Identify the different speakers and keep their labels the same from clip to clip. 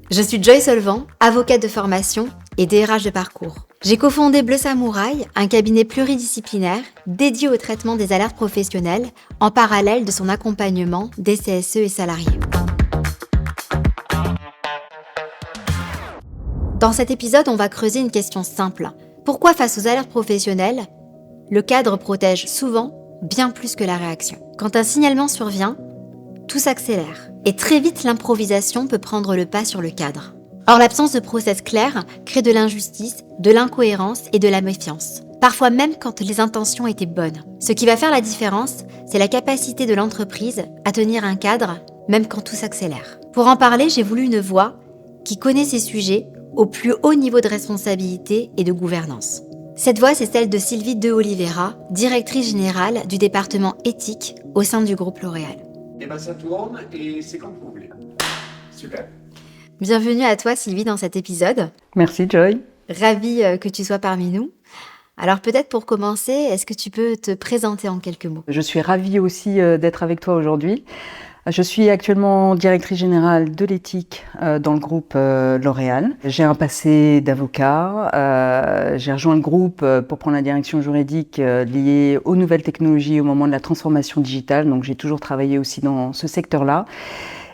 Speaker 1: Je suis Joy Solvant, avocate de formation et DRH de parcours. J'ai cofondé Bleu Samouraï, un cabinet pluridisciplinaire dédié au traitement des alertes professionnelles en parallèle de son accompagnement des CSE et salariés. Dans cet épisode, on va creuser une question simple. Pourquoi face aux alertes professionnelles, le cadre protège souvent bien plus que la réaction ? Quand un signalement survient, tout s'accélère. Et très vite, l'improvisation peut prendre le pas sur le cadre. Or, l'absence de process clair crée de l'injustice, de l'incohérence et de la méfiance. Parfois même quand les intentions étaient bonnes. Ce qui va faire la différence, c'est la capacité de l'entreprise à tenir un cadre, même quand tout s'accélère. Pour en parler, j'ai voulu une voix qui connaît ces sujets au plus haut niveau de responsabilité et de gouvernance. Cette voix, c'est celle de Sylvie De Oliveira, directrice générale du département éthique au sein du groupe L'Oréal.
Speaker 2: Ça tourne et c'est comme vous voulez. Super.
Speaker 1: Bienvenue à toi Sylvie dans cet épisode.
Speaker 3: Merci Joy.
Speaker 1: Ravie que tu sois parmi nous. Alors peut-être pour commencer, est-ce que tu peux te présenter en quelques mots ?
Speaker 3: Je suis ravie aussi d'être avec toi aujourd'hui. Je suis actuellement directrice générale de l'éthique dans le groupe L'Oréal. J'ai un passé d'avocat. J'ai rejoint le groupe pour prendre la direction juridique liée aux nouvelles technologies au moment de la transformation digitale. Donc j'ai toujours travaillé aussi dans ce secteur-là.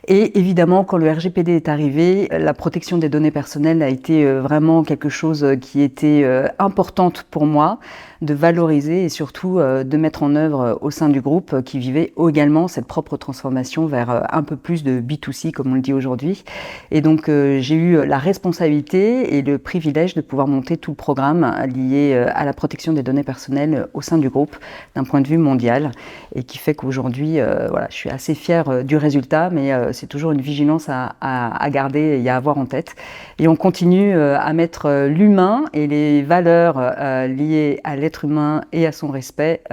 Speaker 3: Et évidemment, quand le RGPD est arrivé, la protection des données personnelles a été vraiment quelque chose qui était importante pour moi de valoriser et surtout de mettre en œuvre au sein du groupe qui vivait également cette propre transformation vers un peu plus de B2C, comme on le dit aujourd'hui. Et donc, j'ai eu la responsabilité et le privilège de pouvoir monter tout le programme lié à la protection des données personnelles au sein du groupe d'un point de vue mondial et qui fait qu'aujourd'hui, voilà, je suis assez fière du résultat, mais c'est toujours une vigilance à garder et à avoir en tête. Et on continue à mettre l'humain et les valeurs liées à l'être humain et à son respect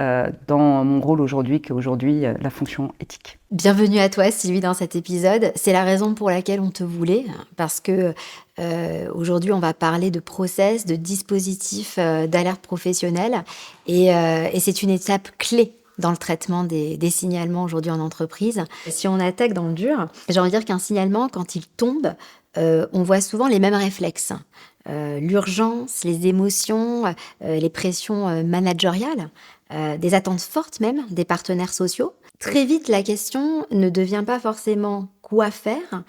Speaker 3: dans mon rôle aujourd'hui, qui est aujourd'hui la fonction éthique.
Speaker 1: Bienvenue à toi Sylvie dans cet épisode. C'est la raison pour laquelle on te voulait, parce que aujourd'hui on va parler de process, de dispositifs d'alerte professionnelle et c'est une étape clé dans le traitement des signalements aujourd'hui en entreprise. Si on attaque dans le dur, j'ai envie de dire qu'un signalement, quand il tombe, on voit souvent les mêmes réflexes. L'urgence, les émotions, les pressions managériales, des attentes fortes même des partenaires sociaux. Très vite, la question ne devient pas forcément quoi faire,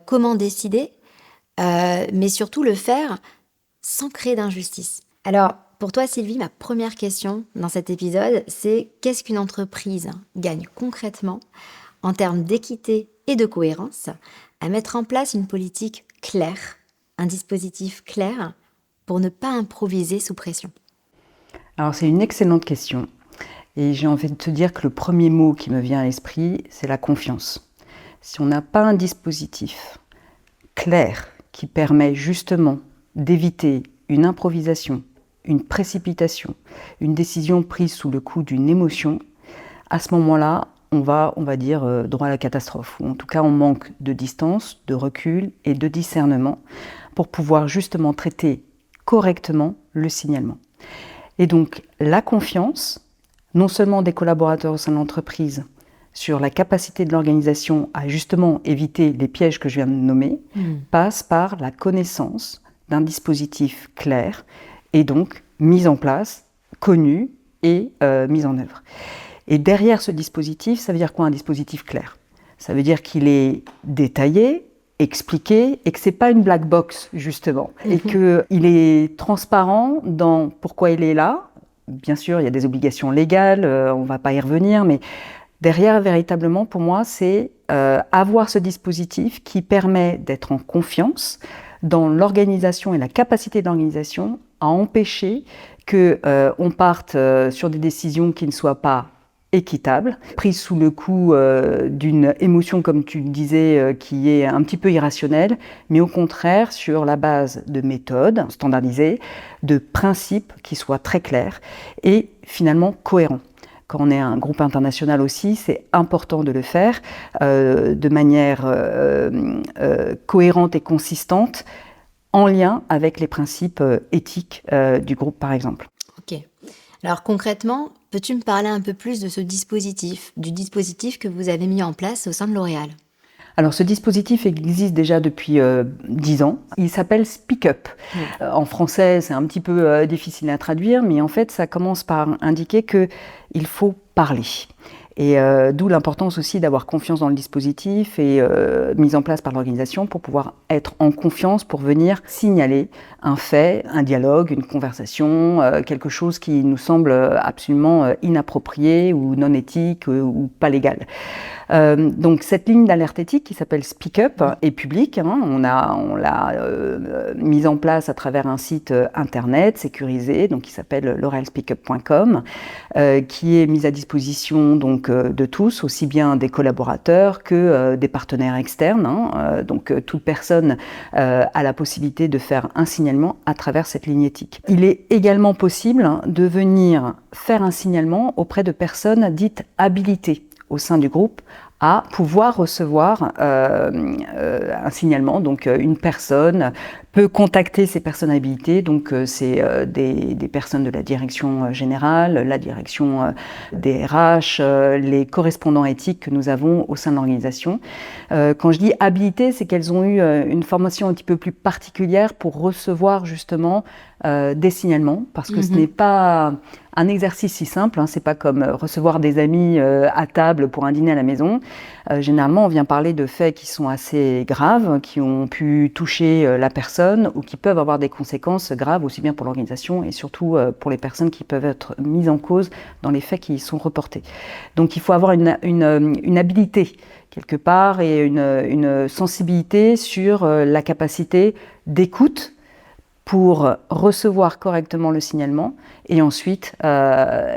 Speaker 1: comment décider, mais surtout le faire sans créer d'injustice. Alors, pour toi, Sylvie, ma première question dans cet épisode, c'est qu'est-ce qu'une entreprise gagne concrètement en termes d'équité et de cohérence à mettre en place une politique claire, un dispositif clair pour ne pas improviser sous pression ?
Speaker 3: Alors, c'est une excellente question. Et j'ai envie de te dire que le premier mot qui me vient à l'esprit, c'est la confiance. Si on n'a pas un dispositif clair qui permet justement d'éviter une improvisation, une précipitation, une décision prise sous le coup d'une émotion, à ce moment-là, on va dire droit à la catastrophe. Ou en tout cas, on manque de distance, de recul et de discernement pour pouvoir justement traiter correctement le signalement. Et donc, la confiance, non seulement des collaborateurs au sein de l'entreprise, sur la capacité de l'organisation à justement éviter les pièges que je viens de nommer, passe par la connaissance d'un dispositif clair et donc mise en place, connu et mise en œuvre. Et derrière ce dispositif, ça veut dire quoi un dispositif clair ? Ça veut dire qu'il est détaillé, expliqué et que c'est pas une black box justement et qu'il est transparent dans pourquoi il est là. Bien sûr, il y a des obligations légales, on va pas y revenir, mais derrière véritablement pour moi c'est avoir ce dispositif qui permet d'être en confiance dans l'organisation et la capacité de l'organisation à empêcher qu'on parte sur des décisions qui ne soient pas équitables, prises sous le coup d'une émotion, comme tu le disais, qui est un petit peu irrationnelle, mais au contraire sur la base de méthodes standardisées, de principes qui soient très clairs et finalement cohérents. Quand on est un groupe international aussi, c'est important de le faire de manière cohérente et consistante, en lien avec les principes éthiques du groupe, par exemple.
Speaker 1: Ok. Alors concrètement, peux-tu me parler un peu plus de ce dispositif, du dispositif que vous avez mis en place au sein de L'Oréal ?
Speaker 3: Alors ce dispositif existe déjà depuis 10 ans. Il s'appelle Speak Up. En français, c'est un petit peu difficile à traduire, mais en fait, ça commence par indiquer qu'il faut parler. Et d'où l'importance aussi d'avoir confiance dans le dispositif et mise en place par l'organisation pour pouvoir être en confiance pour venir signaler un fait, un dialogue, une conversation, quelque chose qui nous semble absolument inapproprié ou non éthique ou pas légal. Donc cette ligne d'alerte éthique qui s'appelle Speak Up est publique. On l'a mise en place à travers un site internet sécurisé, donc qui s'appelle l'orealspeakup.com, qui est mise à disposition donc de tous, aussi bien des collaborateurs que des partenaires externes. Donc toute personne a la possibilité de faire un signalement à travers cette ligne éthique. Il est également possible de venir faire un signalement auprès de personnes dites habilitées au sein du groupe à pouvoir recevoir un signalement. Donc une personne peut contacter ces personnes habilitées, donc c'est des personnes de la direction générale, la direction des RH, les correspondants éthiques que nous avons au sein de l'organisation. Quand je dis habilitées, c'est qu'elles ont eu une formation un petit peu plus particulière pour recevoir justement des signalements, parce que ce n'est pas un exercice si simple, c'est pas comme recevoir des amis à table pour un dîner à la maison. Généralement, on vient parler de faits qui sont assez graves, qui ont pu toucher la personne ou qui peuvent avoir des conséquences graves, aussi bien pour l'organisation et surtout pour les personnes qui peuvent être mises en cause dans les faits qui sont reportés. Donc il faut avoir une habilité quelque part et une sensibilité sur la capacité d'écoute pour recevoir correctement le signalement et ensuite,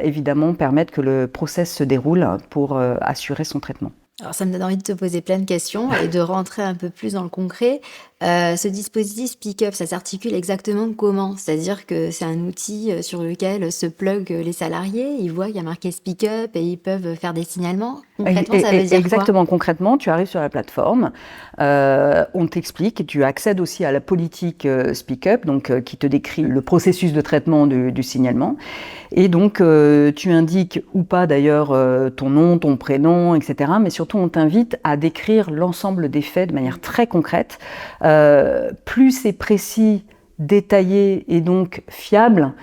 Speaker 3: évidemment, permettre que le process se déroule pour assurer son traitement.
Speaker 1: Alors ça me donne envie de te poser plein de questions et de rentrer un peu plus dans le concret. Ce dispositif Speak Up, ça s'articule exactement comment? C'est-à-dire que c'est un outil sur lequel se pluguent les salariés, ils voient qu'il y a marqué Speak Up et ils peuvent faire des signalements. Concrètement, ça veut dire
Speaker 3: exactement, concrètement, tu arrives sur la plateforme, on t'explique, tu accèdes aussi à la politique Speak Up, donc qui te décrit le processus de traitement du signalement. Et donc, tu indiques ou pas d'ailleurs ton nom, ton prénom, etc. Mais surtout, on t'invite à décrire l'ensemble des faits de manière très concrète. Plus c'est précis, détaillé et donc fiable,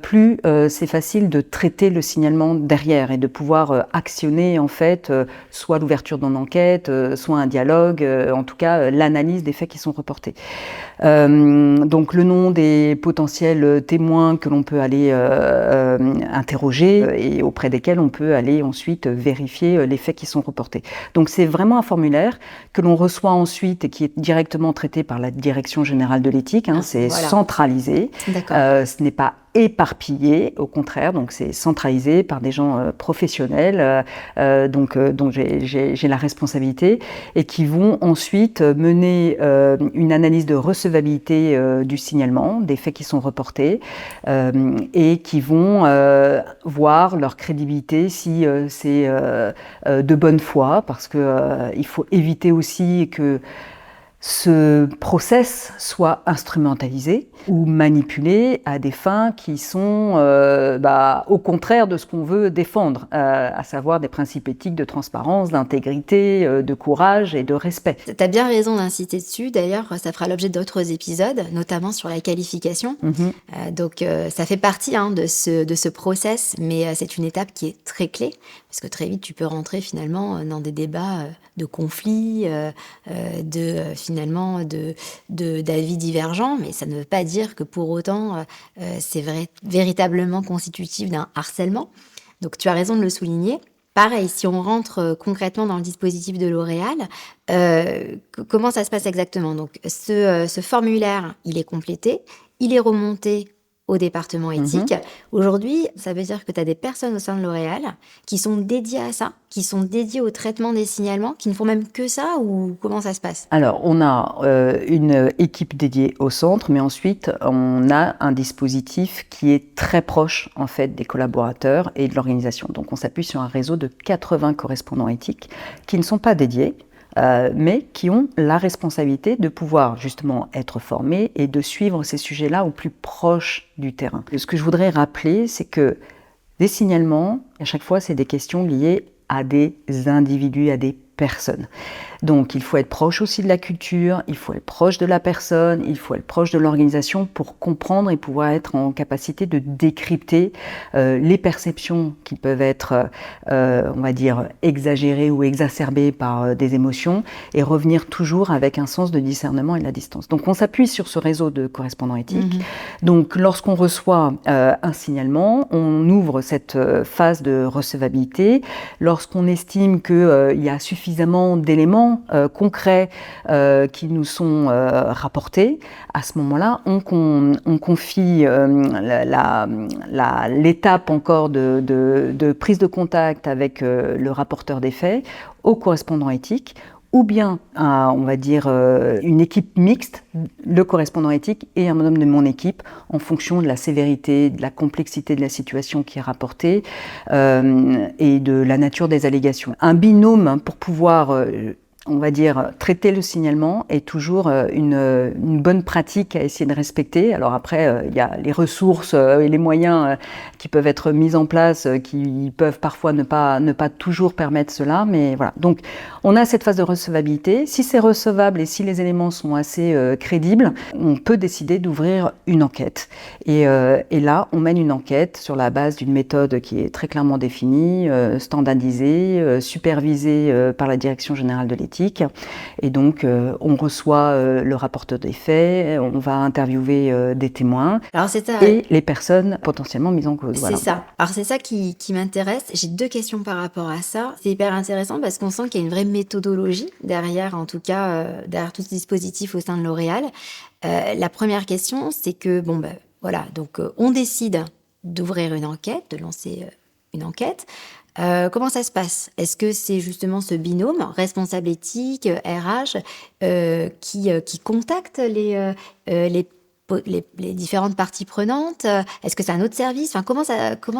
Speaker 3: plus c'est facile de traiter le signalement derrière et de pouvoir actionner en fait soit l'ouverture d'une enquête, soit un dialogue, en tout cas l'analyse des faits qui sont reportés. Donc le nom des potentiels témoins que l'on peut aller interroger et auprès desquels on peut aller ensuite vérifier les faits qui sont reportés. Donc c'est vraiment un formulaire que l'on reçoit ensuite et qui est directement traité par la Direction générale de l'éthique. C'est centralisé. Ce n'est pas éparpillé, au contraire, donc c'est centralisé par des gens professionnels dont j'ai la responsabilité et qui vont ensuite mener une analyse de recevabilité du signalement, des faits qui sont reportés et qui vont voir leur crédibilité si c'est de bonne foi, parce que il faut éviter aussi que ce process soit instrumentalisé ou manipulé à des fins qui sont au contraire de ce qu'on veut défendre, à savoir des principes éthiques de transparence, d'intégrité, de courage et de respect.
Speaker 1: Tu as bien raison d'inciter dessus, d'ailleurs ça fera l'objet d'autres épisodes, notamment sur la qualification. Donc ça fait partie de ce process, mais c'est une étape qui est très clé, parce que très vite tu peux rentrer finalement dans des débats de conflits, d'avis divergents, mais ça ne veut pas dire que pour autant c'est véritablement constitutif d'un harcèlement. Donc tu as raison de le souligner. Pareil, si on rentre concrètement dans le dispositif de L'Oréal, comment ça se passe exactement? Donc ce formulaire, il est complété, il est remonté au département éthique. Aujourd'hui, ça veut dire que tu as des personnes au sein de L'Oréal qui sont dédiées à ça, qui sont dédiées au traitement des signalements, qui ne font même que ça, ou comment ça se passe?
Speaker 3: Alors, on a une équipe dédiée au centre, mais ensuite, on a un dispositif qui est très proche, en fait, des collaborateurs et de l'organisation. Donc, on s'appuie sur un réseau de 80 correspondants éthiques qui ne sont pas dédiés, mais qui ont la responsabilité de pouvoir justement être formés et de suivre ces sujets-là au plus proche du terrain. Ce que je voudrais rappeler, c'est que des signalements, à chaque fois, c'est des questions liées à des individus, à des personne. Donc il faut être proche aussi de la culture, il faut être proche de la personne, il faut être proche de l'organisation pour comprendre et pouvoir être en capacité de décrypter les perceptions qui peuvent être, on va dire, exagérées ou exacerbées par des émotions et revenir toujours avec un sens de discernement et de la distance. Donc on s'appuie sur ce réseau de correspondants éthiques. Donc lorsqu'on reçoit un signalement, on ouvre cette phase de recevabilité. Lorsqu'on estime qu'il y a suffisamment d'éléments concrets qui nous sont rapportés, à ce moment-là, on confie l'étape encore de prise de contact avec le rapporteur des faits au correspondant éthique, ou bien, on va dire, une équipe mixte, le correspondant éthique et un membre de mon équipe, en fonction de la sévérité, de la complexité de la situation qui est rapportée et de la nature des allégations. Un binôme pour pouvoir on va dire, traiter le signalement est toujours une bonne pratique à essayer de respecter. Alors après, il y a les ressources et les moyens qui peuvent être mis en place, qui peuvent parfois ne pas toujours permettre cela, mais voilà. Donc, on a cette phase de recevabilité. Si c'est recevable et si les éléments sont assez crédibles, on peut décider d'ouvrir une enquête. Et là, on mène une enquête sur la base d'une méthode qui est très clairement définie, standardisée, supervisée par la Direction générale de l'éthique. Et donc, on reçoit le rapporteur des faits, on va interviewer des témoins et les personnes potentiellement mises en cause.
Speaker 1: C'est ça. Alors, c'est ça qui m'intéresse. J'ai 2 questions par rapport à ça. C'est hyper intéressant parce qu'on sent qu'il y a une vraie méthodologie derrière, en tout cas, derrière tout ce dispositif au sein de L'Oréal. La première question, c'est que, voilà, donc on décide d'ouvrir une enquête, de lancer une enquête. Comment ça se passe? Est-ce que c'est justement ce binôme, responsable éthique, RH, qui contacte les différentes parties prenantes? Est-ce que c'est un autre service? Enfin, comment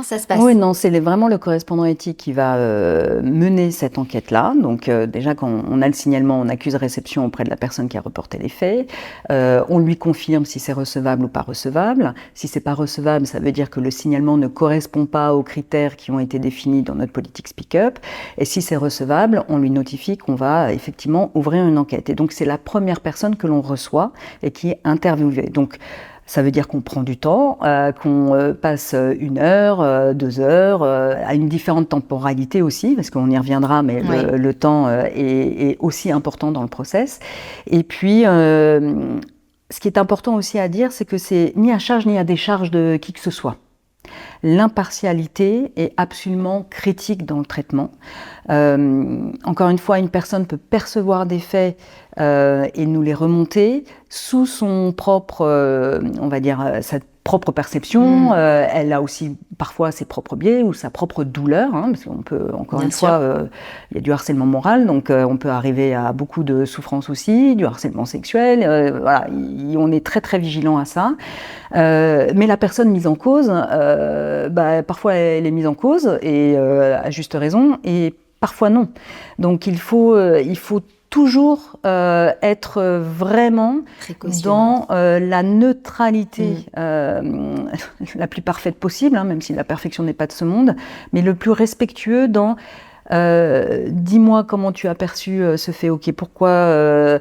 Speaker 1: ça se passe?
Speaker 3: Oui, non, c'est vraiment le correspondant éthique qui va mener cette enquête-là. Donc déjà, quand on a le signalement, on accuse réception auprès de la personne qui a reporté les faits. On lui confirme si c'est recevable ou pas recevable. Si c'est pas recevable, ça veut dire que le signalement ne correspond pas aux critères qui ont été définis dans notre politique Speak Up. Et si c'est recevable, on lui notifie qu'on va effectivement ouvrir une enquête. Et donc, c'est la première personne que l'on reçoit et qui est interviewée. Donc, ça veut dire qu'on prend du temps, qu'on passe 1 heure, 2 heures, à une différente temporalité aussi, parce qu'on y reviendra, mais le temps est aussi important dans le process. Et puis, ce qui est important aussi à dire, c'est que c'est ni à charge ni à décharge de qui que ce soit. L'impartialité est absolument critique dans le traitement. Encore une fois, une personne peut percevoir des faits et nous les remonter sous son propre, on va dire, sa propre perception. Elle a aussi parfois ses propres biais ou sa propre douleur, parce qu'on peut, encore une fois, il y a du harcèlement moral, donc on peut arriver à beaucoup de souffrances aussi, du harcèlement sexuel. Voilà, on est très très vigilant à ça. Mais la personne mise en cause, parfois elle est mise en cause et à juste raison, et parfois non. Donc il faut toujours être vraiment dans la neutralité la plus parfaite possible, même si la perfection n'est pas de ce monde, mais le plus respectueux dans dis-moi comment tu as perçu ce fait, ok, pourquoi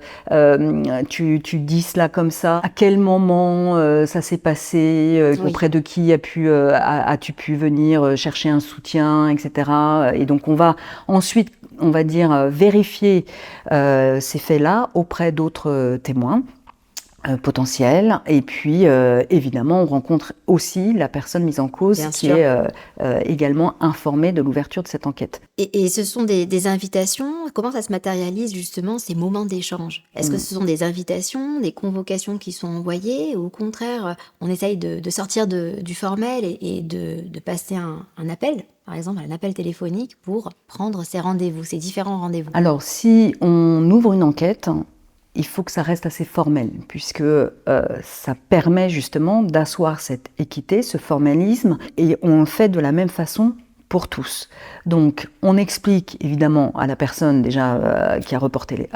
Speaker 3: tu dis cela comme ça, à quel moment ça s'est passé, auprès de qui as-tu pu venir chercher un soutien, etc. Et donc on va ensuite, on va dire, vérifier ces faits-là auprès d'autres témoins potentiels, et puis évidemment on rencontre aussi la personne mise en cause qui est également informée de l'ouverture de cette enquête.
Speaker 1: Et ce sont des invitations, comment ça se matérialise justement ces moments d'échange? Est-ce que ce sont des invitations, des convocations qui sont envoyées, ou au contraire on essaye de sortir du formel et de passer un appel, par exemple un appel téléphonique pour prendre ces rendez-vous, ces différents rendez-vous?
Speaker 3: Alors si on ouvre une enquête, il faut que ça reste assez formel, puisque ça permet justement d'asseoir cette équité, ce formalisme, et on le fait de la même façon pour tous. Donc, on explique évidemment à la personne déjà qui a rapporté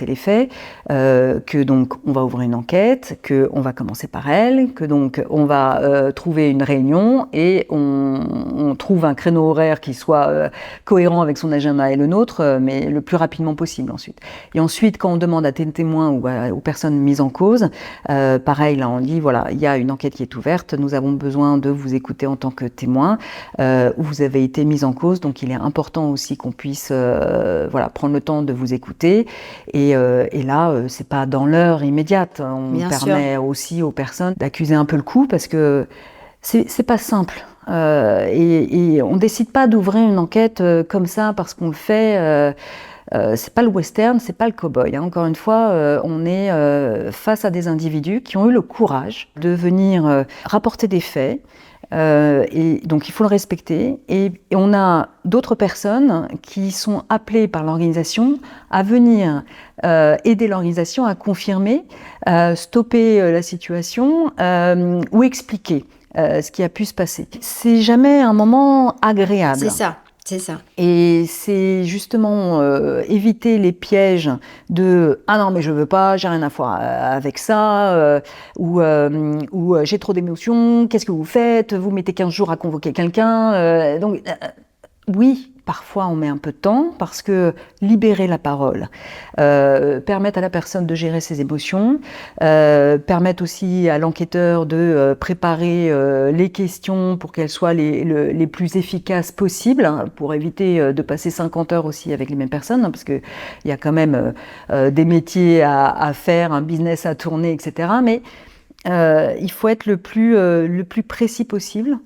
Speaker 3: les faits que donc on va ouvrir une enquête, que on va commencer par elle, que donc on va trouver une réunion et on trouve un créneau horaire qui soit cohérent avec son agenda et le nôtre, mais le plus rapidement possible ensuite. Et ensuite, quand on demande à tes témoins ou aux personnes mises en cause, pareil, là on dit voilà, il y a une enquête qui est ouverte, nous avons besoin de vous écouter en tant que témoin, vous avez été mise en cause, donc il est important aussi qu'on puisse prendre le temps de vous écouter. Et là, c'est pas dans l'heure immédiate. On
Speaker 1: Bien
Speaker 3: permet
Speaker 1: sûr.
Speaker 3: aussi aux personnes d'accuser un peu le coup parce que c'est pas simple. Et on décide pas d'ouvrir une enquête comme ça parce qu'on le fait. C'est pas le western, c'est pas le cow-boy. Encore une fois, on est face à des individus qui ont eu le courage de venir rapporter des faits. Et donc il faut le respecter. Et on a d'autres personnes qui sont appelées par l'organisation à venir aider l'organisation à confirmer, stopper la situation ou expliquer ce qui a pu se passer. C'est jamais un moment agréable.
Speaker 1: C'est ça. C'est ça.
Speaker 3: Et c'est justement éviter les pièges de « Ah non, mais je veux pas, j'ai rien à voir avec ça ou j'ai trop d'émotions, qu'est-ce que vous faites? Vous mettez 15 jours à convoquer quelqu'un. » Oui, parfois on met un peu de temps parce que libérer la parole, permettre à la personne de gérer ses émotions, permettre aussi à l'enquêteur de préparer les questions pour qu'elles soient les plus efficaces possibles, hein, pour éviter de passer 50 heures aussi avec les mêmes personnes, hein, parce qu'il y a quand même des métiers à faire, un business à tourner, etc. Mais il faut être le plus précis possible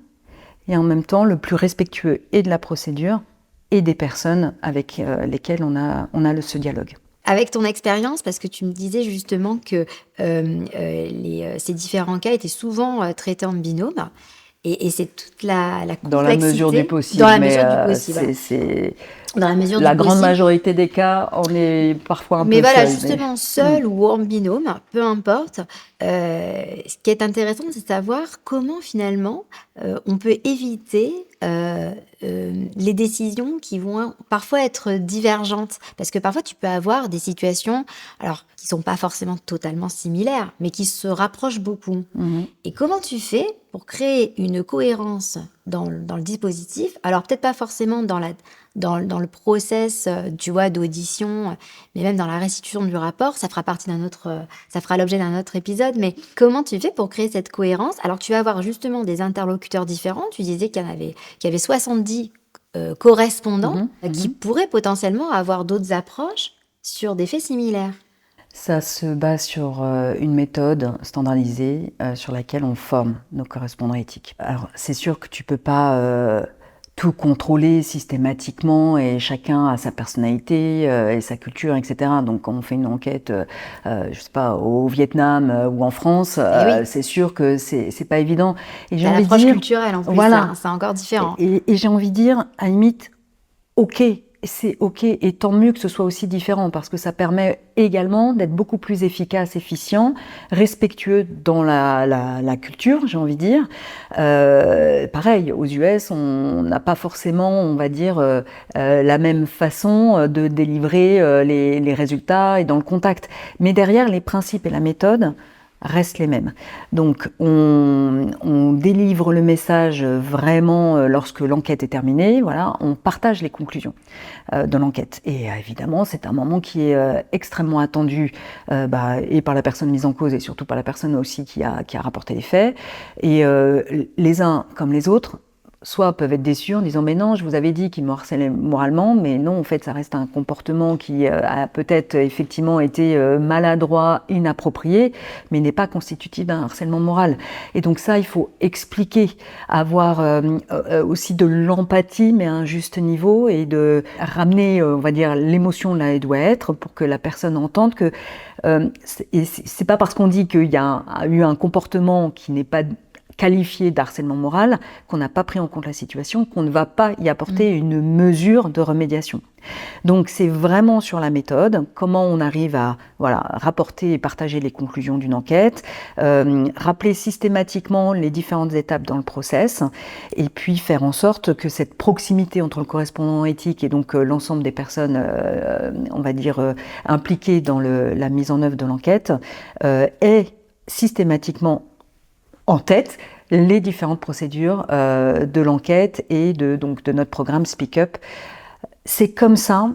Speaker 3: et en même temps le plus respectueux et de la procédure et des personnes avec lesquelles on a ce dialogue.
Speaker 1: Avec ton expérience, parce que tu me disais justement que ces différents cas étaient souvent traités en binôme, et c'est toute la complexité.
Speaker 3: Dans la mesure du possible.
Speaker 1: Dans la mesure du possible.
Speaker 3: C'est
Speaker 1: dans la mesure
Speaker 3: la
Speaker 1: du
Speaker 3: grande
Speaker 1: possible.
Speaker 3: majorité des cas, on est parfois un
Speaker 1: Mais
Speaker 3: peu
Speaker 1: voilà,
Speaker 3: seul.
Speaker 1: justement, seul ou en binôme, peu importe. Ce qui est intéressant, c'est de savoir comment finalement on peut éviter les décisions qui vont parfois être divergentes. Parce que parfois, tu peux avoir des situations alors, qui ne sont pas forcément totalement similaires, mais qui se rapprochent beaucoup. Et comment tu fais pour créer une cohérence dans le dispositif? Alors, peut-être pas forcément dans le process, tu vois, d'audition, mais même dans la restitution du rapport, ça fera l'objet d'un autre épisode. Mais comment tu fais pour créer cette cohérence? Alors, tu vas avoir justement des interlocuteurs différents. Tu disais qu'il y avait 70 correspondants qui pourraient potentiellement avoir d'autres approches sur des faits similaires.
Speaker 3: Ça se base sur une méthode standardisée sur laquelle on forme nos correspondants éthiques. Alors, c'est sûr que tu peux pas tout contrôler systématiquement et chacun a sa personnalité et sa culture, etc. Donc quand on fait une enquête, je sais pas, au Vietnam ou en France,
Speaker 1: oui.
Speaker 3: c'est sûr que c'est pas évident. Et j'ai envie de
Speaker 1: L'approche
Speaker 3: dire,
Speaker 1: culturelle en plus,
Speaker 3: voilà.
Speaker 1: c'est encore différent.
Speaker 3: Et j'ai envie de dire, à la limite, ok, c'est ok, et tant mieux que ce soit aussi différent, parce que ça permet également d'être beaucoup plus efficace, efficient, respectueux dans la culture, j'ai envie de dire. Pareil, aux US, on n'a pas forcément, on va dire, la même façon de délivrer les résultats et dans le contact. Mais derrière, les principes et la méthode restent les mêmes. Donc on délivre le message vraiment lorsque l'enquête est terminée, voilà, on partage les conclusions de l'enquête. Et évidemment, c'est un moment qui est extrêmement attendu et par la personne mise en cause et surtout par la personne aussi qui a rapporté les faits. Et les uns comme les autres, soit peuvent être déçus en disant « mais non, je vous avais dit qu'il me harcelait moralement », mais non, en fait, ça reste un comportement qui a peut-être effectivement été maladroit, inapproprié, mais n'est pas constitutif d'un harcèlement moral. Et donc ça, il faut expliquer, avoir aussi de l'empathie, mais à un juste niveau, et de ramener, on va dire, l'émotion là où elle doit être, pour que la personne entende que c'est pas parce qu'on dit qu'il y a eu un comportement qui n'est pas qualifié d'harcèlement moral, qu'on n'a pas pris en compte la situation, qu'on ne va pas y apporter une mesure de remédiation. Donc c'est vraiment sur la méthode, comment on arrive à rapporter et partager les conclusions d'une enquête, rappeler systématiquement les différentes étapes dans le process, et puis faire en sorte que cette proximité entre le correspondant éthique et donc l'ensemble des personnes, impliquées dans la mise en œuvre de l'enquête, ait systématiquement en tête les différentes procédures de l'enquête et de notre programme Speak Up. C'est comme ça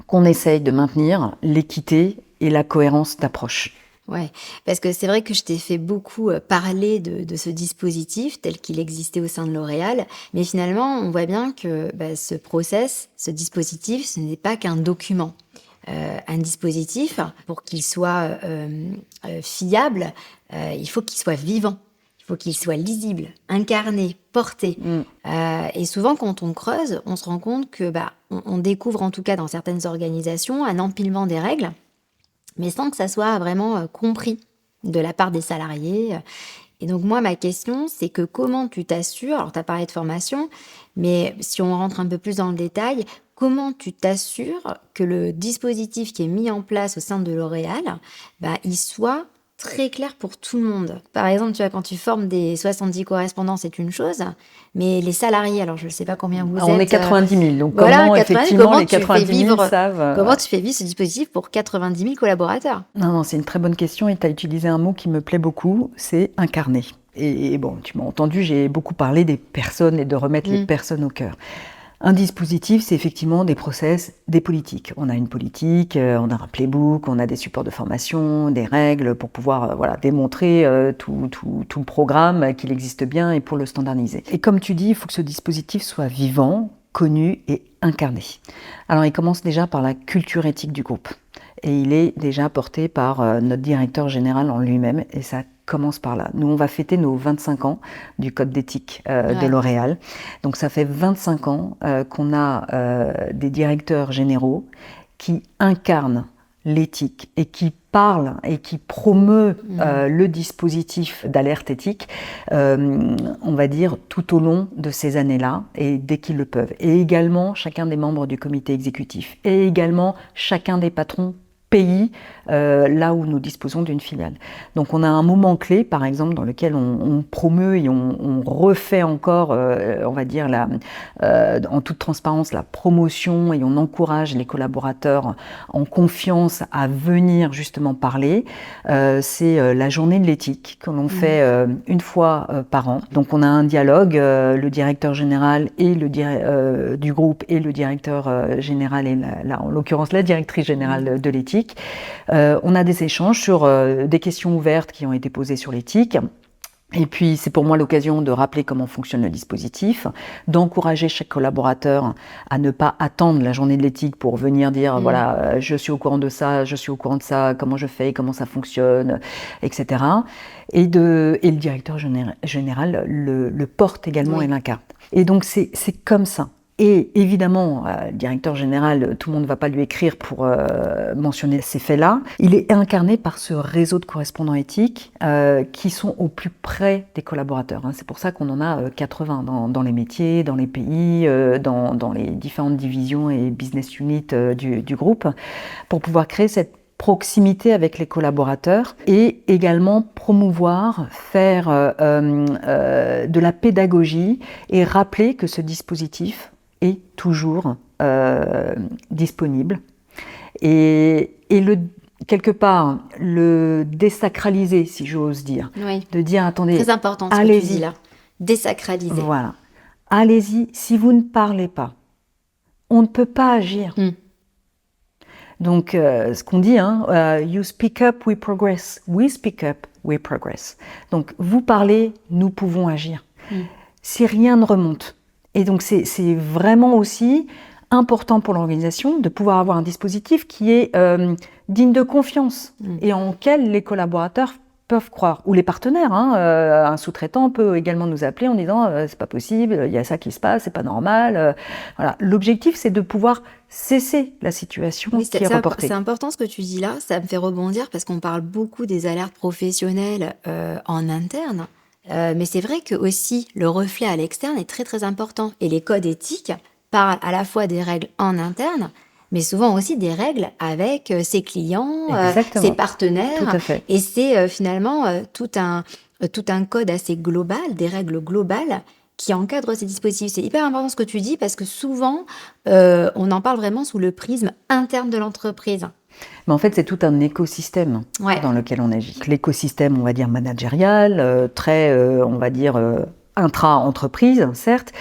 Speaker 3: qu'on essaye de maintenir l'équité et la cohérence d'approche.
Speaker 1: Ouais, parce que c'est vrai que je t'ai fait beaucoup parler de ce dispositif tel qu'il existait au sein de L'Oréal, mais finalement, on voit bien que ce process, ce dispositif, ce n'est pas qu'un document. Un dispositif, pour qu'il soit fiable, il faut qu'il soit vivant. Il faut qu'il soit lisible, incarné, porté. Et souvent, quand on creuse, on se rend compte que on découvre, en tout cas dans certaines organisations, un empilement des règles, mais sans que ça soit vraiment compris de la part des salariés. Et donc moi, ma question, c'est que comment tu t'assures, alors tu as parlé de formation, mais si on rentre un peu plus dans le détail, comment tu t'assures que le dispositif qui est mis en place au sein de L'Oréal, il soit très clair pour tout le monde. Par exemple, tu vois, quand tu formes des 70 correspondants, c'est une chose, mais les salariés, alors je ne sais pas combien vous êtes.
Speaker 3: On est 90 000, donc
Speaker 1: voilà,
Speaker 3: comment
Speaker 1: 90 000,
Speaker 3: effectivement
Speaker 1: comment
Speaker 3: les 90 000 savent...
Speaker 1: Comment tu fais vivre ce dispositif pour 90 000 collaborateurs?
Speaker 3: Non, c'est une très bonne question et tu as utilisé un mot qui me plaît beaucoup, c'est incarner. Et bon, tu m'as entendu, j'ai beaucoup parlé des personnes et de remettre les personnes au cœur. Un dispositif, c'est effectivement des process, des politiques. On a une politique, on a un playbook, on a des supports de formation, des règles pour pouvoir démontrer tout le programme qu'il existe bien et pour le standardiser. Et comme tu dis, il faut que ce dispositif soit vivant, connu et incarné. Alors il commence déjà par la culture éthique du groupe. Et il est déjà porté par notre directeur général en lui-même, et ça commence par là. Nous, on va fêter nos 25 ans du code d'éthique de L'Oréal. Donc ça fait 25 ans qu'on a des directeurs généraux qui incarnent l'éthique et qui parlent et qui promeut le dispositif d'alerte éthique, on va dire, tout au long de ces années-là et dès qu'ils le peuvent. Et également chacun des membres du comité exécutif et également chacun des patrons pays, là où nous disposons d'une filiale. Donc on a un moment clé, par exemple, dans lequel on promeut et on refait encore, on va dire, en toute transparence, la promotion et on encourage les collaborateurs en confiance à venir justement parler. C'est la journée de l'éthique que l'on fait une fois par an. Donc on a un dialogue, le directeur général et du groupe et le directeur général et là, en l'occurrence la directrice générale de l'éthique. On a des échanges sur des questions ouvertes qui ont été posées sur l'éthique. Et puis, c'est pour moi l'occasion de rappeler comment fonctionne le dispositif, d'encourager chaque collaborateur à ne pas attendre la journée de l'éthique pour venir dire voilà, je suis au courant de ça, je suis au courant de ça, comment je fais, comment ça fonctionne, etc. Et le directeur général le porte également et l'incarne. Et donc, c'est comme ça. Et évidemment, le directeur général, tout le monde ne va pas lui écrire pour mentionner ces faits-là. Il est incarné par ce réseau de correspondants éthiques qui sont au plus près des collaborateurs. C'est pour ça qu'on en a 80 dans les métiers, dans les pays, dans les différentes divisions et business units du groupe, pour pouvoir créer cette proximité avec les collaborateurs et également promouvoir, faire de la pédagogie et rappeler que ce dispositif est toujours disponible et quelque part le désacraliser, si j'ose dire, de dire attendez,
Speaker 1: très important ce que tu dis là, désacraliser.
Speaker 3: Voilà, allez-y. Si vous ne parlez pas, on ne peut pas agir. Donc ce qu'on dit, you speak up, we progress. We speak up, we progress. Donc vous parlez, nous pouvons agir. Si rien ne remonte. Et donc c'est vraiment aussi important pour l'organisation de pouvoir avoir un dispositif qui est digne de confiance et en lequel les collaborateurs peuvent croire, ou les partenaires. Un sous-traitant peut également nous appeler en disant c'est pas possible, il y a ça qui se passe, c'est pas normal. Voilà. L'objectif, c'est de pouvoir cesser la situation qui est reportée.
Speaker 1: C'est important ce que tu dis là, ça me fait rebondir parce qu'on parle beaucoup des alertes professionnelles en interne. Mais c'est vrai que aussi le reflet à l'externe est très, très important et les codes éthiques parlent à la fois des règles en interne, mais souvent aussi des règles avec, ses clients, ses
Speaker 3: Exactement, tout
Speaker 1: partenaires
Speaker 3: à fait.
Speaker 1: et c'est, finalement, tout un code assez global, des règles globales qui encadrent ces dispositifs. C'est hyper important ce que tu dis parce que souvent, on en parle vraiment sous le prisme interne de l'entreprise.
Speaker 3: Mais en fait, c'est tout un écosystème
Speaker 1: Ouais.
Speaker 3: dans lequel on agit. L'écosystème, on va dire, managérial, très, on va dire, intra-entreprise, certes,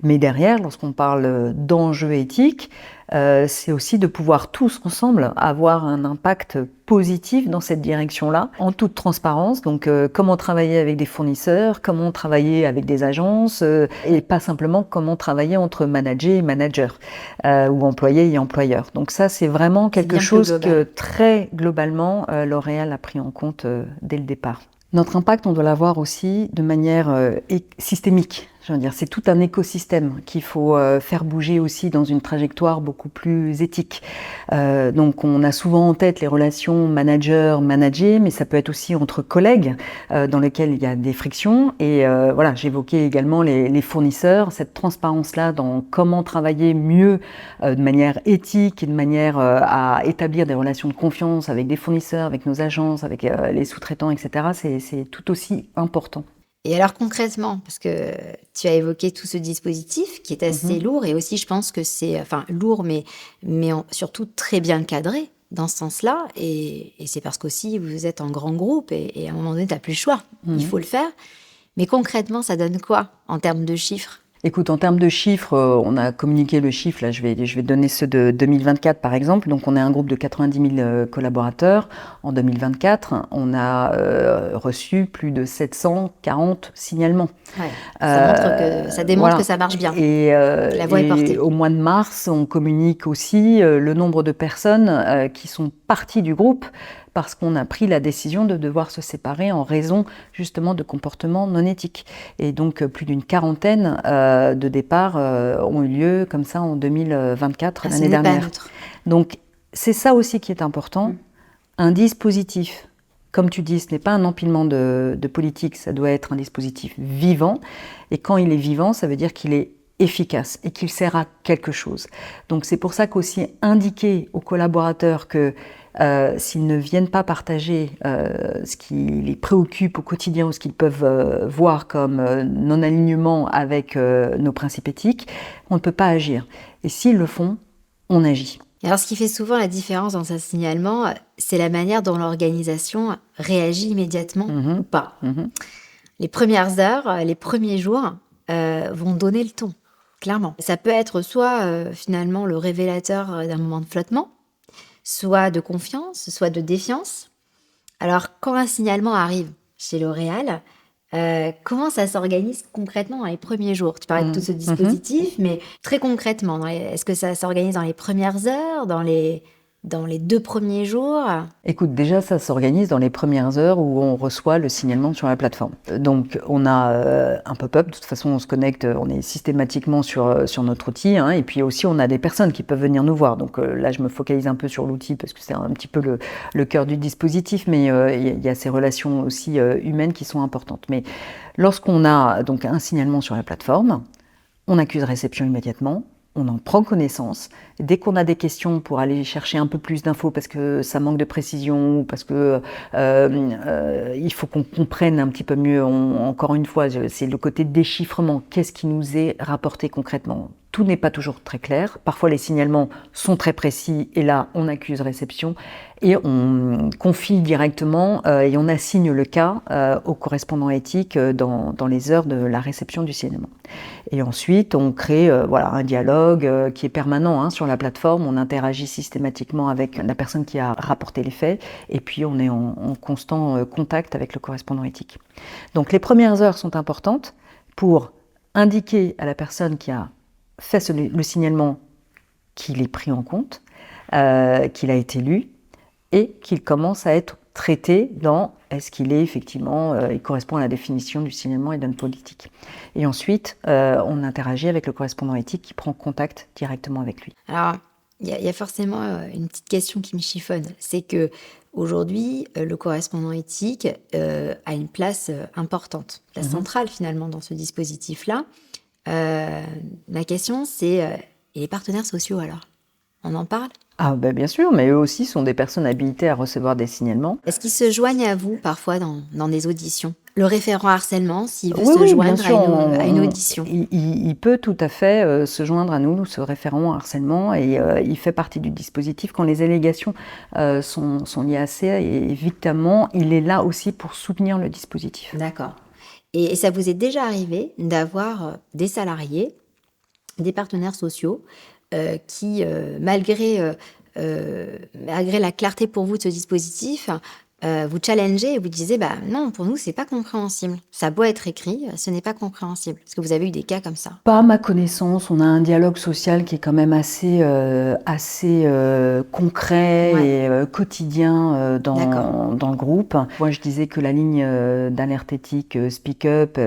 Speaker 3: mais derrière, lorsqu'on parle d'enjeux éthiques, c'est aussi de pouvoir tous ensemble avoir un impact positif dans cette direction-là, en toute transparence. Donc, comment travailler avec des fournisseurs, comment travailler avec des agences, et pas simplement comment travailler entre manager et manager, ou employé et employeur. Donc ça, c'est vraiment
Speaker 1: C'est
Speaker 3: quelque
Speaker 1: bien plus
Speaker 3: chose
Speaker 1: global.
Speaker 3: que très globalement, L'Oréal a pris en compte dès le départ. Notre impact, on doit l'avoir aussi de manière systémique. Je veux dire, c'est tout un écosystème qu'il faut faire bouger aussi dans une trajectoire beaucoup plus éthique. Donc, on a souvent en tête les relations manager-manager, mais ça peut être aussi entre collègues dans lesquels il y a des frictions. Et voilà, j'évoquais également les fournisseurs, cette transparence-là dans comment travailler mieux de manière éthique et de manière à établir des relations de confiance avec des fournisseurs, avec nos agences, avec les sous-traitants, etc. C'est tout aussi important.
Speaker 1: Et alors concrètement, parce que tu as évoqué tout ce dispositif qui est assez lourd et aussi je pense que c'est enfin lourd surtout très bien cadré dans ce sens-là et c'est parce qu'aussi vous êtes en grand groupe et à un moment donné tu n'as plus le choix, il faut le faire. Mais concrètement, ça donne quoi en termes de chiffres?
Speaker 3: Écoute, en termes de chiffres, on a communiqué le chiffre, là je vais donner ceux de 2024 par exemple, donc on est un groupe de 90 000 collaborateurs. En 2024, on a reçu plus de 740 signalements.
Speaker 1: Ouais, ça démontre
Speaker 3: Voilà.
Speaker 1: que ça marche bien,
Speaker 3: Et,
Speaker 1: que la voix est portée.
Speaker 3: au mois de mars, on communique aussi le nombre de personnes qui sont parties du groupe parce qu'on a pris la décision de devoir se séparer en raison justement de comportements non éthiques. Et donc plus d'une quarantaine de départs ont eu lieu comme ça en 2024, l'année dernière. Donc c'est ça aussi qui est important, un dispositif. Comme tu dis, ce n'est pas un empilement de politique, ça doit être un dispositif vivant. Et quand il est vivant, ça veut dire qu'il est efficace et qu'il sert à quelque chose. Donc c'est pour ça qu'aussi indiquer aux collaborateurs que s'ils ne viennent pas partager ce qui les préoccupe au quotidien ou ce qu'ils peuvent voir comme non-alignement avec nos principes éthiques, on ne peut pas agir. Et s'ils le font, on agit.
Speaker 1: Alors, ce qui fait souvent la différence dans un signalement, c'est la manière dont l'organisation réagit immédiatement ou pas. Les premières heures, les premiers jours vont donner le ton, clairement. Ça peut être soit finalement le révélateur d'un moment de flottement, soit de confiance, soit de défiance. Alors, quand un signalement arrive chez L'Oréal, comment ça s'organise concrètement dans les premiers jours? Tu parlais de tout ce dispositif, mais très concrètement, est-ce que ça s'organise dans les premières heures, dans les 2 premiers jours?
Speaker 3: Écoute, déjà, ça s'organise dans les premières heures où on reçoit le signalement sur la plateforme. Donc, on a un pop-up. De toute façon, on se connecte, on est systématiquement sur notre outil. Et puis aussi, on a des personnes qui peuvent venir nous voir. Donc là, je me focalise un peu sur l'outil parce que c'est un petit peu le cœur du dispositif. Mais il y a ces relations aussi humaines qui sont importantes. Mais lorsqu'on a donc un signalement sur la plateforme, on accuse réception immédiatement. On en prend connaissance. Dès qu'on a des questions pour aller chercher un peu plus d'infos parce que ça manque de précision ou parce que il faut qu'on comprenne un petit peu mieux, encore une fois, c'est le côté déchiffrement. Qu'est-ce qui nous est rapporté concrètement? Tout n'est pas toujours très clair. Parfois, les signalements sont très précis et là, on accuse réception et on confie directement et on assigne le cas au correspondant éthique dans les heures de la réception du signalement. Et ensuite, on crée un dialogue qui est permanent sur la plateforme. On interagit systématiquement avec la personne qui a rapporté les faits et puis on est en constant contact avec le correspondant éthique. Donc les premières heures sont importantes pour indiquer à la personne qui a fait le signalement qu'il est pris en compte, qu'il a été lu et qu'il commence à être traité dans est-ce qu'il est effectivement, il correspond à la définition du signalement et d'une politique. Et ensuite, on interagit avec le correspondant éthique qui prend contact directement avec lui.
Speaker 1: Alors, il y a forcément une petite question qui me chiffonne. C'est que Aujourd'hui, le correspondant éthique a une place importante, place centrale finalement dans ce dispositif-là. Ma question, c'est et les partenaires sociaux alors? On en parle?
Speaker 3: Ah ben bien sûr, mais eux aussi sont des personnes habilitées à recevoir des signalements.
Speaker 1: Est-ce qu'ils se joignent à vous parfois dans des auditions? Le référent harcèlement, s'il veut
Speaker 3: Oui,
Speaker 1: se
Speaker 3: oui, bien
Speaker 1: joindre
Speaker 3: sûr,
Speaker 1: à une audition.
Speaker 3: il peut tout à fait se joindre à nous, ce référent harcèlement, et il fait partie du dispositif. Quand les allégations sont liées à ça, et évidemment, il est là aussi pour soutenir le dispositif.
Speaker 1: D'accord. Et ça vous est déjà arrivé d'avoir des salariés, des partenaires sociaux qui, malgré la clarté pour vous de ce dispositif, vous challengez et vous disiez bah non, pour nous, c'est pas compréhensible. Ça a beau être écrit, ce n'est pas compréhensible. Est-ce que vous avez eu des cas comme ça?
Speaker 3: Pas à ma connaissance, on a un dialogue social qui est quand même assez concret
Speaker 1: Ouais.
Speaker 3: et quotidien
Speaker 1: D'accord.
Speaker 3: dans le groupe. Moi, je disais que la ligne d'alerte éthique Speak Up,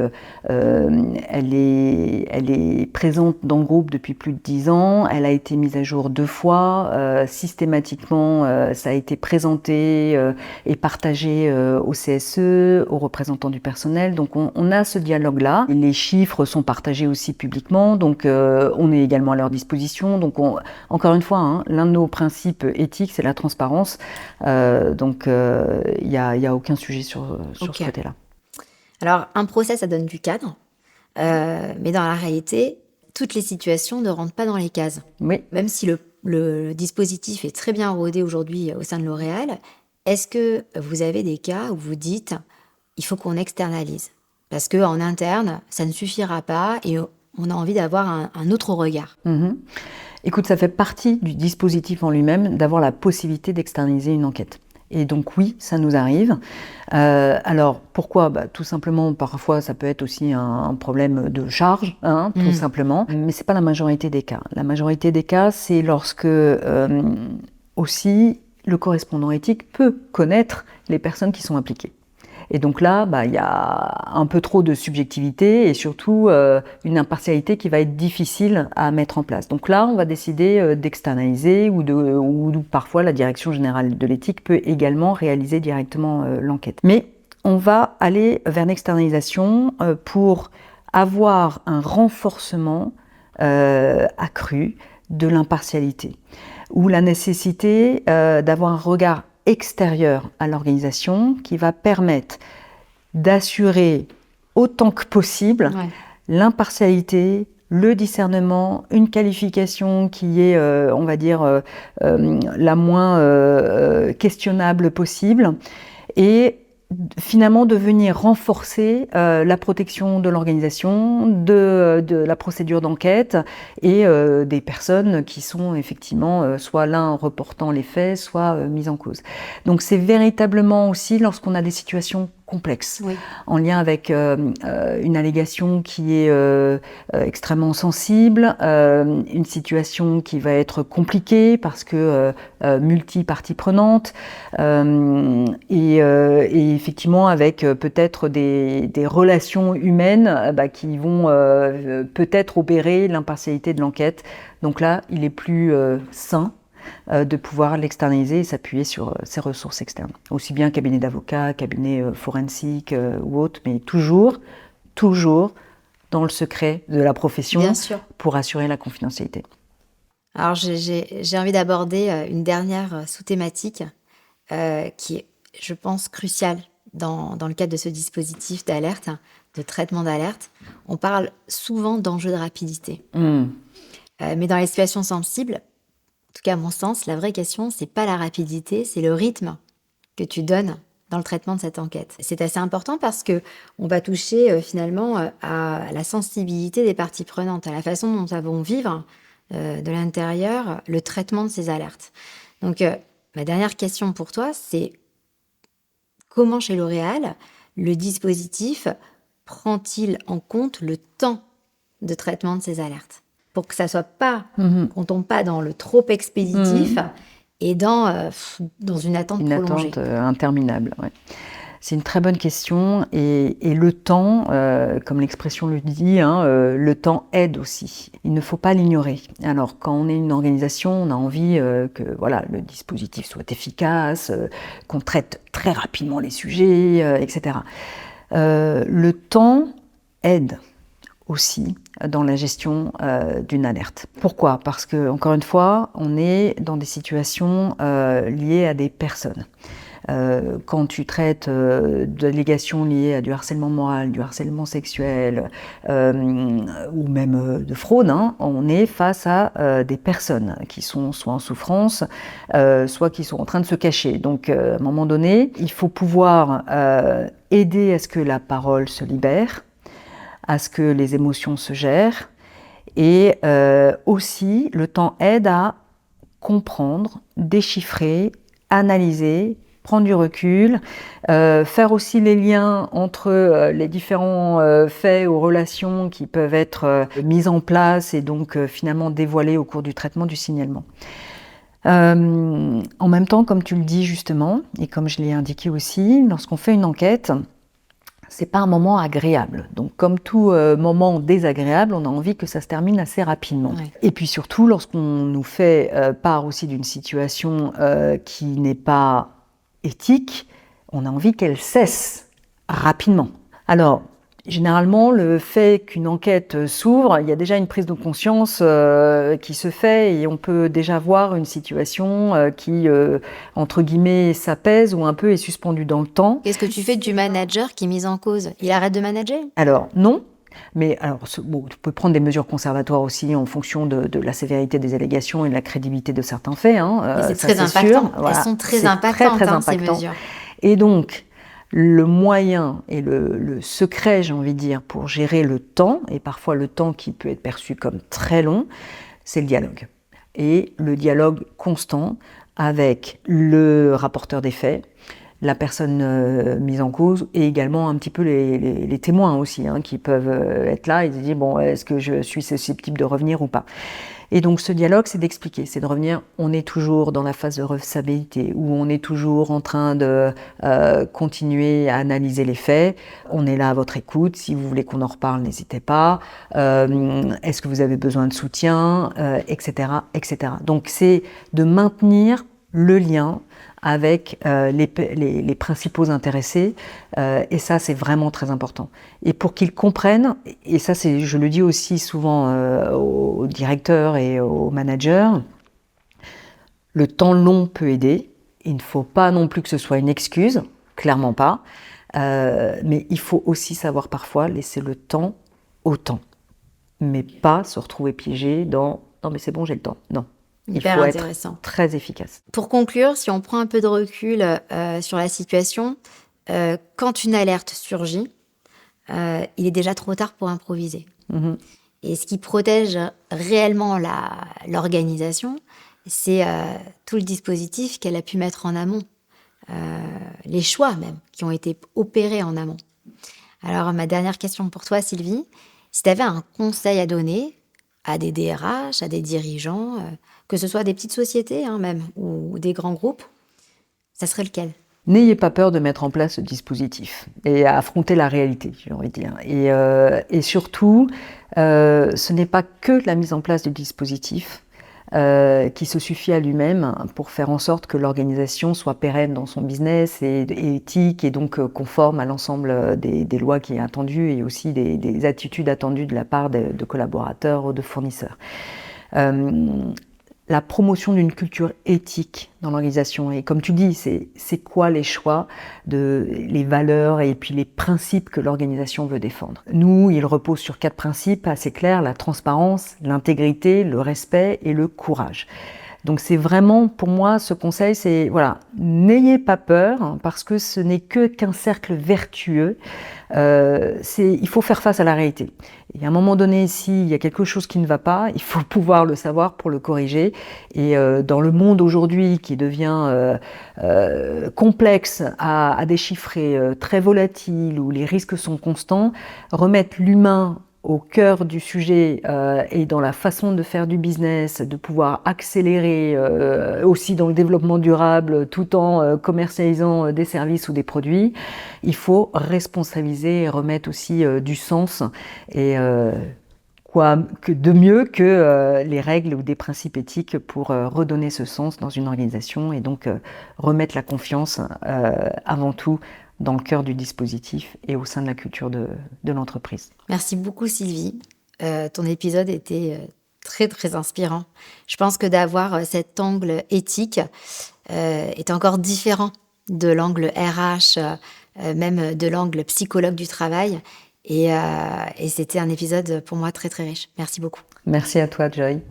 Speaker 3: elle est présente dans le groupe depuis plus de 10 ans. Elle a été mise à jour 2 fois. Systématiquement, ça a été présenté et partagé au CSE, aux représentants du personnel. Donc, on a ce dialogue-là. Les chiffres sont partagés aussi publiquement, donc on est également à leur disposition. Donc encore une fois, l'un de nos principes éthiques, c'est la transparence. Donc il y a aucun sujet sur
Speaker 1: Ok.
Speaker 3: ce côté-là.
Speaker 1: Alors, un procès, ça donne du cadre, mais dans la réalité, toutes les situations ne rentrent pas dans les cases.
Speaker 3: Oui.
Speaker 1: Même si le dispositif est très bien rodé aujourd'hui au sein de L'Oréal, est-ce que vous avez des cas où vous dites il faut qu'on externalise? Parce qu'en interne, ça ne suffira pas et on a envie d'avoir un autre regard.
Speaker 3: Mhm. Écoute, ça fait partie du dispositif en lui-même d'avoir la possibilité d'externaliser une enquête. Et donc oui, ça nous arrive. Alors pourquoi? Tout simplement, parfois ça peut être aussi un problème de charge, tout simplement. Mais c'est pas la majorité des cas. La majorité des cas, c'est lorsque aussi le correspondant éthique peut connaître les personnes qui sont impliquées. Et donc là, il y a un peu trop de subjectivité et surtout une impartialité qui va être difficile à mettre en place. Donc là, on va décider d'externaliser ou parfois la direction générale de l'éthique peut également réaliser directement l'enquête. Mais on va aller vers l'externalisation pour avoir un renforcement accru de l'impartialité ou la nécessité d'avoir un regard extérieur à l'organisation qui va permettre d'assurer autant que possible l'impartialité, le discernement, une qualification qui est, on va dire, la moins questionnable possible et finalement de venir renforcer la protection de l'organisation, de la procédure d'enquête et des personnes qui sont effectivement soit l'un reportant les faits, soit mises en cause. Donc c'est véritablement aussi lorsqu'on a des situations complexes, en lien avec une allégation qui est extrêmement sensible, une situation qui va être compliquée parce que multi-parties prenantes, et effectivement avec peut-être des relations humaines qui vont peut-être obérer l'impartialité de l'enquête. Donc là, il est plus sain de pouvoir l'externaliser et s'appuyer sur ses ressources externes. Aussi bien cabinet d'avocats, cabinet forensique ou autre, mais toujours dans le secret de la profession pour assurer la confidentialité.
Speaker 1: Alors j'ai envie d'aborder une dernière sous-thématique qui est, je pense, cruciale dans le cadre de ce dispositif d'alerte, de traitement d'alerte. On parle souvent d'enjeux de rapidité. Mais dans les situations sensibles, en tout cas à mon sens, la vraie question, c'est pas la rapidité, c'est le rythme que tu donnes dans le traitement de cette enquête. C'est assez important parce que on va toucher finalement à la sensibilité des parties prenantes, à la façon dont elles vont vivre de l'intérieur le traitement de ces alertes. Donc ma dernière question pour toi, c'est comment chez L'Oréal, le dispositif prend-il en compte le temps de traitement de ces alertes pour que ça soit pas, qu'on tombe pas dans le trop expéditif et dans une attente prolongée.
Speaker 3: Une attente interminable, ouais. C'est une très bonne question et le temps, comme l'expression le dit, le temps aide aussi. Il ne faut pas l'ignorer. Alors quand on est une organisation, on a envie que voilà, le dispositif soit efficace, qu'on traite très rapidement les sujets, etc. Le temps aide aussi dans la gestion d'une alerte. Pourquoi? Parce que, encore une fois, on est dans des situations liées à des personnes. Quand tu traites d'allégations liées à du harcèlement moral, du harcèlement sexuel ou même de fraude, on est face à des personnes qui sont soit en souffrance, soit qui sont en train de se cacher. Donc à un moment donné, il faut pouvoir aider à ce que la parole se libère, à ce que les émotions se gèrent, et aussi le temps aide à comprendre, déchiffrer, analyser, prendre du recul, faire aussi les liens entre les différents faits ou relations qui peuvent être mises en place et donc finalement dévoilées au cours du traitement du signalement. En même temps, comme tu le dis justement, et comme je l'ai indiqué aussi, lorsqu'on fait une enquête, c'est pas un moment agréable. Donc, comme tout moment désagréable, on a envie que ça se termine assez rapidement.
Speaker 1: Ouais.
Speaker 3: Et puis surtout, lorsqu'on nous fait part aussi d'une situation qui n'est pas éthique, on a envie qu'elle cesse rapidement. Alors, généralement, le fait qu'une enquête s'ouvre, il y a déjà une prise de conscience qui se fait et on peut déjà voir une situation qui, entre guillemets, s'apaise ou un peu est suspendue dans le temps.
Speaker 1: Qu'est-ce que tu fais du manager qui est mis en cause? Il arrête de manager?
Speaker 3: Alors, non. Mais alors, bon, tu peux prendre des mesures conservatoires aussi en fonction de la sévérité des allégations et de la crédibilité de certains faits.
Speaker 1: Et c'est
Speaker 3: ça,
Speaker 1: très impactant.
Speaker 3: sûr. Voilà.
Speaker 1: Elles sont très
Speaker 3: C'est
Speaker 1: impactantes,
Speaker 3: très
Speaker 1: ces
Speaker 3: impactant.
Speaker 1: mesures.
Speaker 3: Et donc, le moyen et le secret, j'ai envie de dire, pour gérer le temps, et parfois le temps qui peut être perçu comme très long, c'est le dialogue. Et le dialogue constant avec le rapporteur des faits, la personne mise en cause et également un petit peu les témoins aussi, qui peuvent être là et se dire, bon, est-ce que je suis susceptible de revenir ou pas? Et donc ce dialogue, c'est d'expliquer, c'est de revenir, on est toujours dans la phase de recevabilité, où on est toujours en train de continuer à analyser les faits, on est là à votre écoute, si vous voulez qu'on en reparle, n'hésitez pas, est-ce que vous avez besoin de soutien, etc., etc. Donc c'est de maintenir le lien avec les principaux intéressés, et ça c'est vraiment très important. Et pour qu'ils comprennent, et ça c'est, je le dis aussi souvent aux directeurs et aux managers, le temps long peut aider, il ne faut pas non plus que ce soit une excuse, clairement pas, mais il faut aussi savoir parfois laisser le temps au temps, mais pas se retrouver piégé dans « non mais c'est bon j'ai le temps », non. Il
Speaker 1: Hyper
Speaker 3: faut
Speaker 1: intéressant.
Speaker 3: être très efficace.
Speaker 1: Pour conclure, si on prend un peu de recul sur la situation, quand une alerte surgit, il est déjà trop tard pour improviser. Et ce qui protège réellement l'organisation, c'est tout le dispositif qu'elle a pu mettre en amont, les choix même qui ont été opérés en amont. Alors, ma dernière question pour toi, Sylvie, si tu avais un conseil à donner à des DRH, à des dirigeants, que ce soit des petites sociétés même, ou des grands groupes, ça serait lequel?
Speaker 3: N'ayez pas peur de mettre en place ce dispositif et à affronter la réalité, j'ai envie de dire. Et surtout, ce n'est pas que la mise en place du dispositif qui se suffit à lui-même pour faire en sorte que l'organisation soit pérenne dans son business et éthique et donc conforme à l'ensemble des lois qui est attendues et aussi des attitudes attendues de la part de collaborateurs ou de fournisseurs. La promotion d'une culture éthique dans l'organisation. Et comme tu dis, c'est quoi les choix, les valeurs et puis les principes que l'organisation veut défendre. Nous, il repose sur 4 principes assez clairs, la transparence, l'intégrité, le respect et le courage. Donc c'est vraiment, pour moi, ce conseil, c'est, voilà, n'ayez pas peur, parce que ce n'est qu'un cercle vertueux. Il faut faire face à la réalité. Et à un moment donné, s'il y a quelque chose qui ne va pas, il faut pouvoir le savoir pour le corriger. Et dans le monde aujourd'hui qui devient complexe à déchiffrer, très volatile, où les risques sont constants, remettre l'humain au cœur du sujet et dans la façon de faire du business, de pouvoir accélérer aussi dans le développement durable tout en commercialisant des services ou des produits, il faut responsabiliser et remettre aussi du sens et quoi que de mieux que les règles ou des principes éthiques pour redonner ce sens dans une organisation et donc remettre la confiance avant tout dans le cœur du dispositif et au sein de la culture de l'entreprise.
Speaker 1: Merci beaucoup Sylvie. Ton épisode était très très inspirant. Je pense que d'avoir cet angle éthique est encore différent de l'angle RH, même de l'angle psychologue du travail. Et c'était un épisode pour moi très très riche. Merci beaucoup.
Speaker 3: Merci à toi, Joy.